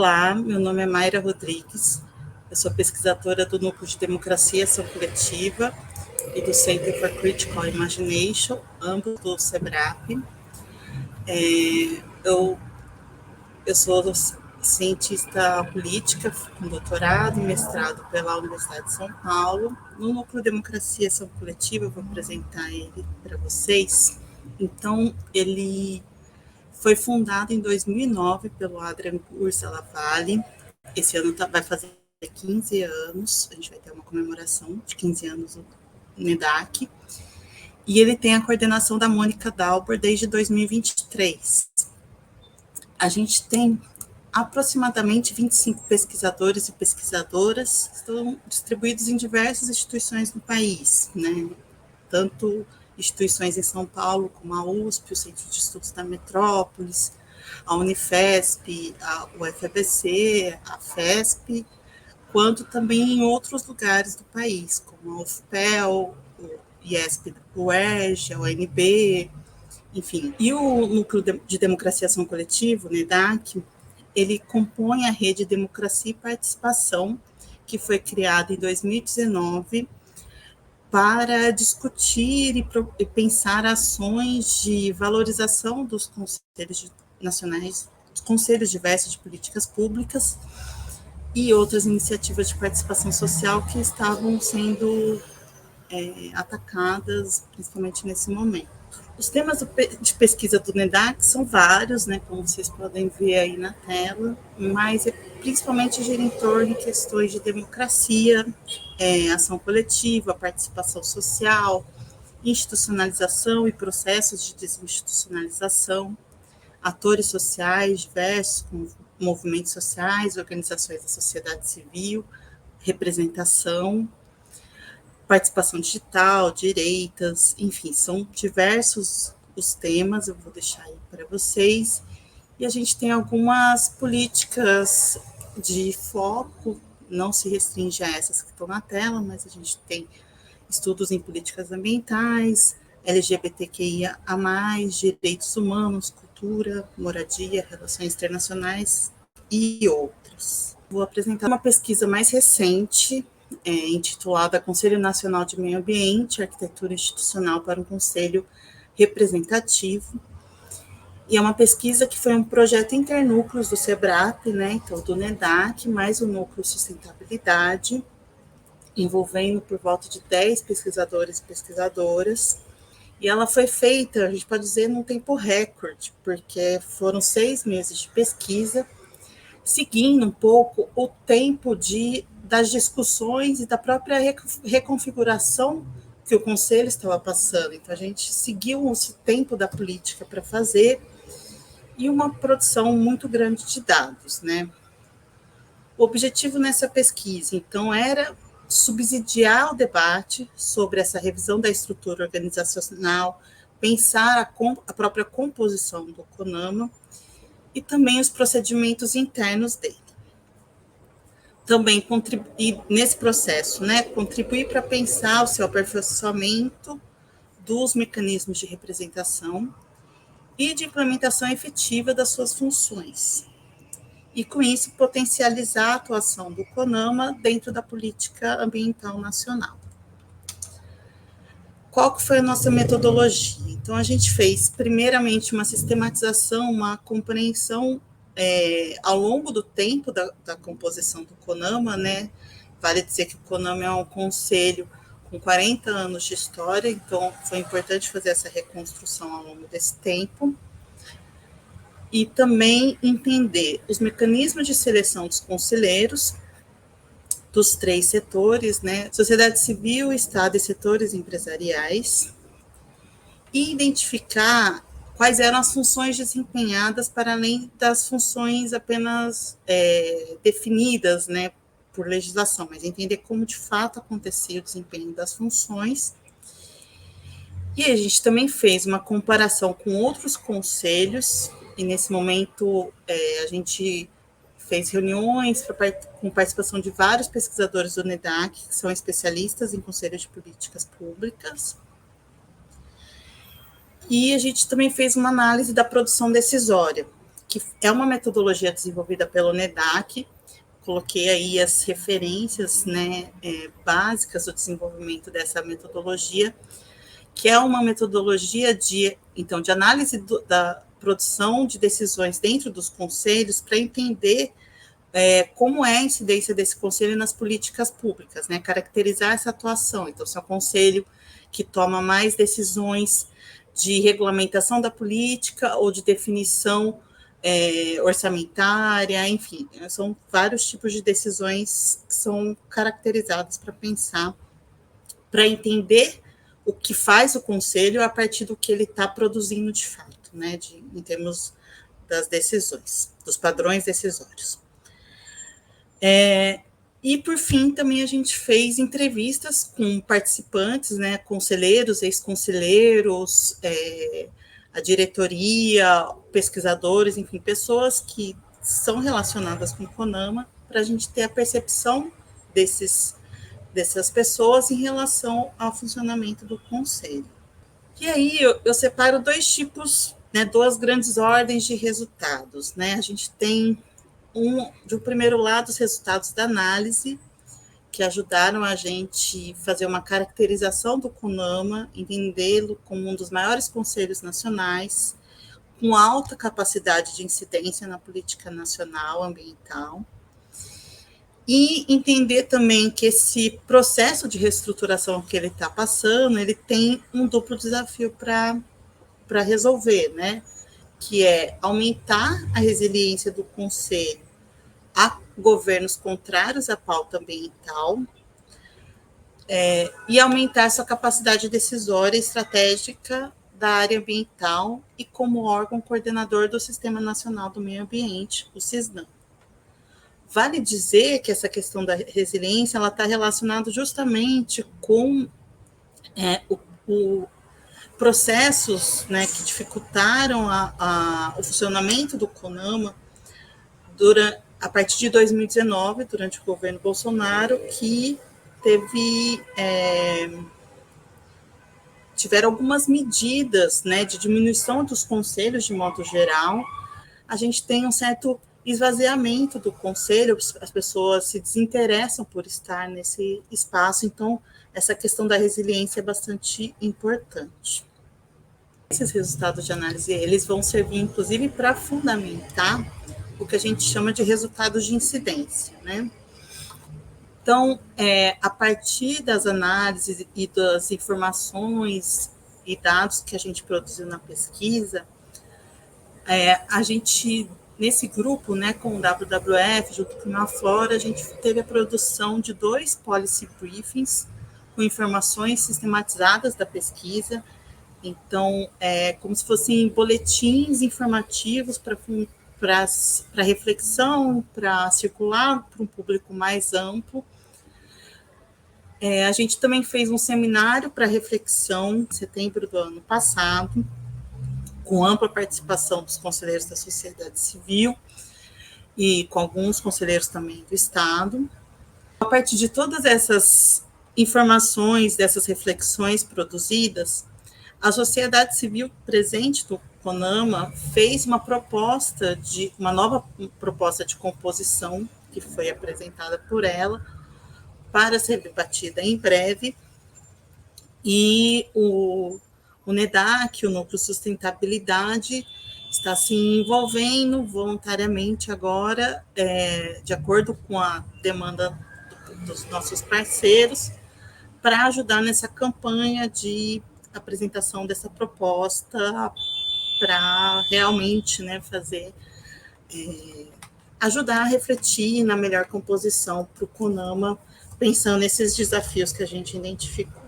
Olá, meu nome é Mayra Rodrigues, eu sou pesquisadora do Núcleo de Democracia e Ação Coletiva e do Center for Critical Imagination, ambos do SEBRAP. Eu sou cientista política com doutorado e mestrado pela Universidade de São Paulo. No Núcleo de Democracia e Ação Coletiva, eu vou apresentar ele para vocês. Então, ele foi fundado em 2009 pelo Adrian Gurzala-Valle. Esse ano vai fazer 15 anos, a gente vai ter uma comemoração de 15 anos do NEDAC. E ele tem a coordenação da Mônica Dalbor desde 2023. A gente tem aproximadamente 25 pesquisadores e pesquisadoras que estão distribuídos em diversas instituições no país, né? Tanto instituições em São Paulo, como a USP, o Centro de Estudos da Metrópolis, a Unifesp, a UFABC, a FESP, quanto também em outros lugares do país, como a UFPEL, o IESP do UERJ, a UNB, enfim. E o Núcleo de Democracia e Ação Coletiva, o NEDAC, ele compõe a Rede Democracia e Participação, que foi criada em 2019, para discutir e pensar ações de valorização dos conselhos nacionais, dos conselhos diversos de políticas públicas e outras iniciativas de participação social que estavam sendo atacadas, principalmente nesse momento. Os temas de pesquisa do NEDAC são vários, né, como vocês podem ver aí na tela, mas principalmente gira em torno de questões de democracia, ação coletiva, participação social, institucionalização e processos de desinstitucionalização, atores sociais diversos, como movimentos sociais, organizações da sociedade civil, representação, participação digital, direitas, enfim, são diversos os temas, eu vou deixar aí para vocês. E a gente tem algumas políticas de foco, não se restringe a essas que estão na tela, mas a gente tem estudos em políticas ambientais, LGBTQIA+, direitos humanos, cultura, moradia, relações internacionais e outros. Vou apresentar uma pesquisa mais recente, intitulada Conselho Nacional de Meio Ambiente, Arquitetura Institucional para um Conselho Representativo. E é uma pesquisa que foi um projeto internúcleos do SEBRAP, né, então do NEDAC, mais o Núcleo Sustentabilidade, envolvendo por volta de 10 pesquisadores e pesquisadoras. E ela foi feita, a gente pode dizer, num tempo recorde, porque foram 6 meses de pesquisa, seguindo um pouco o tempo das discussões e da própria reconfiguração que o Conselho estava passando. Então, a gente seguiu esse tempo da política para fazer e uma produção muito grande de dados, né? O objetivo nessa pesquisa, então, era subsidiar o debate sobre essa revisão da estrutura organizacional, pensar a própria composição do CONAMA e também os procedimentos internos dele. Também contribuir nesse processo, né, contribuir para pensar o seu aperfeiçoamento dos mecanismos de representação e de implementação efetiva das suas funções. E, com isso, potencializar a atuação do CONAMA dentro da política ambiental nacional. Qual que foi a nossa metodologia? Então, a gente fez, primeiramente, uma sistematização, uma compreensão ao longo do tempo da composição do CONAMA, né? Vale dizer que o CONAMA é um conselho com 40 anos de história, então foi importante fazer essa reconstrução ao longo desse tempo. E também entender os mecanismos de seleção dos conselheiros, dos 3 setores, né? Sociedade civil, Estado e setores empresariais, e identificar quais eram as funções desempenhadas para além das funções apenas definidas, né, por legislação, mas entender como de fato acontecia o desempenho das funções. E a gente também fez uma comparação com outros conselhos, e nesse momento a gente fez reuniões com participação de vários pesquisadores do NEDAC, que são especialistas em conselhos de políticas públicas. E a gente também fez uma análise da produção decisória, que é uma metodologia desenvolvida pelo NEDAC. Coloquei aí as referências, né, básicas do desenvolvimento dessa metodologia, que é uma metodologia de análise da produção de decisões dentro dos conselhos para entender como é a incidência desse conselho nas políticas públicas, né, caracterizar essa atuação. Então, se é um conselho que toma mais decisões de regulamentação da política ou de definição orçamentária, enfim, são vários tipos de decisões que são caracterizadas para pensar, para entender o que faz o conselho a partir do que ele está produzindo de fato, né, em termos das decisões, dos padrões decisórios. E, por fim, também a gente fez entrevistas com participantes, né, conselheiros, ex-conselheiros, a diretoria, pesquisadores, enfim, pessoas que são relacionadas com o CONAMA, para a gente ter a percepção dessas pessoas em relação ao funcionamento do conselho. E aí eu separo dois tipos, né, duas grandes ordens de resultados, né? A gente tem do primeiro lado, os resultados da análise, que ajudaram a gente fazer uma caracterização do CONAMA, entendê-lo como um dos maiores conselhos nacionais, com alta capacidade de incidência na política nacional ambiental, e entender também que esse processo de reestruturação que ele está passando, ele tem um duplo desafio para resolver, né? Que é aumentar a resiliência do Conselho a governos contrários à pauta ambiental e aumentar sua capacidade decisória e estratégica da área ambiental e como órgão coordenador do Sistema Nacional do Meio Ambiente, o SISNAM. Vale dizer que essa questão da resiliência ela está relacionada justamente com processos, né, que dificultaram o funcionamento do CONAMA a partir de 2019, durante o governo Bolsonaro, que tiveram algumas medidas, né, de diminuição dos conselhos de modo geral. A gente tem um certo esvaziamento do conselho, as pessoas se desinteressam por estar nesse espaço, então essa questão da resiliência é bastante importante. Esses resultados de análise, eles vão servir, inclusive, para fundamentar o que a gente chama de resultados de incidência, né? Então, a partir das análises e das informações e dados que a gente produziu na pesquisa, a gente, nesse grupo, né, com o WWF, junto com a Flora, a gente teve a produção de 2 policy briefings com informações sistematizadas da pesquisa. Então, como se fossem boletins informativos para reflexão, para circular para um público mais amplo. A gente também fez um seminário para reflexão em setembro do ano passado, com ampla participação dos conselheiros da sociedade civil e com alguns conselheiros também do Estado. A partir de todas essas informações, dessas reflexões produzidas, a sociedade civil presente do CONAMA fez uma nova proposta de composição, que foi apresentada por ela, para ser debatida em breve, e o NEDAC, o Núcleo Sustentabilidade, está se envolvendo voluntariamente agora, de acordo com a demanda dos nossos parceiros, para ajudar nessa campanha de apresentação dessa proposta, para realmente, né, ajudar a refletir na melhor composição para o CONAMA, pensando nesses desafios que a gente identificou.